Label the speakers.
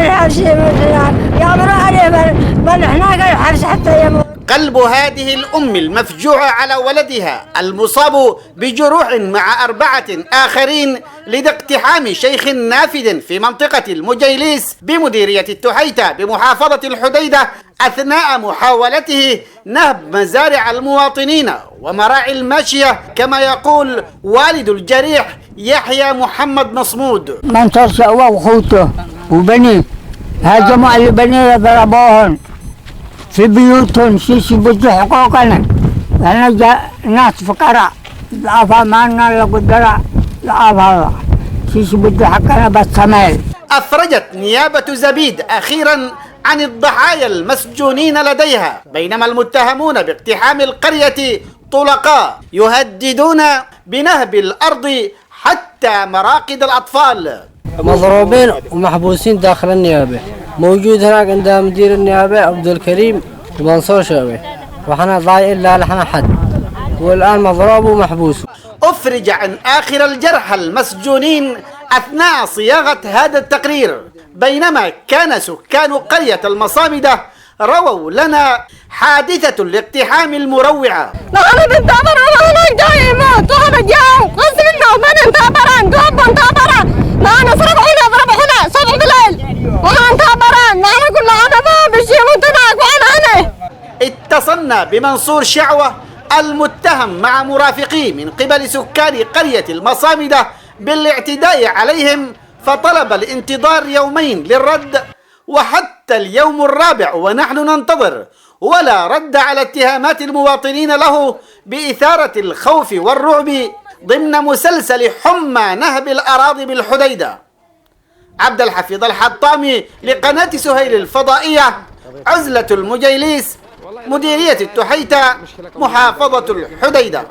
Speaker 1: الحبس يأمر عليه بل هناك الحبس حتى يموت.
Speaker 2: قلب هذه الأم المفجوعة على ولدها المصاب بجروح مع 4 آخرين لدى اقتحام شيخ نافذ في منطقة المجيليس بمديرية التحيتة بمحافظة الحديدة أثناء محاولته نهب مزارع المواطنين ومراعي الماشية، كما يقول والد الجريح يحيى محمد مصمود.
Speaker 3: منصور شقوة وأخوته وبني هاجموا على البنية ضربوهم في بيوتهم شيش بدوا حقوقنا. أنا جاء ناس فقراء ضعفا ما لنا قدرة ضعفا شيش بدوا حقنا بالصمال.
Speaker 2: أفرجت نيابة زبيد أخيرا عن الضحايا المسجونين لديها، بينما المتهمون باقتحام القرية طلقاء يهددون بنهب الأرض حتى مراقد الأطفال.
Speaker 4: مضروبين ومحبوسين داخل النيابة. موجود هناك عند مدير النيابة عبد الكريم ومنصور شعبي، وحنا ضايعين لا لحنا حد، والآن مضروب ومحبوس.
Speaker 2: أفرج عن آخر الجرحى المسجونين أثناء صياغة هذا التقرير، بينما كان سكان قرية المصامدة رووا لنا حادثة الاقتحام المروعة.
Speaker 1: نحن بنتابر وهناك جاي يموت وهذا جاي قصرنا وبنتابران دوب نتابران. نحن صرفنا ضربنا 7 بالليل وهنتابران. نحن كنا أنا ما بشي متناك وأنا هنا.
Speaker 2: اتصلنا بمنصور شعوة المتهم مع مرافقيه من قبل سكان قرية المصامدة بالاعتداء عليهم، فطلب الانتظار 2 يومين للرد، وحتى اليوم الرابع ونحن ننتظر ولا رد على اتهامات المواطنين له بإثارة الخوف والرعب ضمن مسلسل حمى نهب الأراضي بالحديدة. عبد الحفيظ الحطامي لقناة سهيل الفضائية، عزلة المجيليس، مديرية التحيتة، محافظة الحديدة.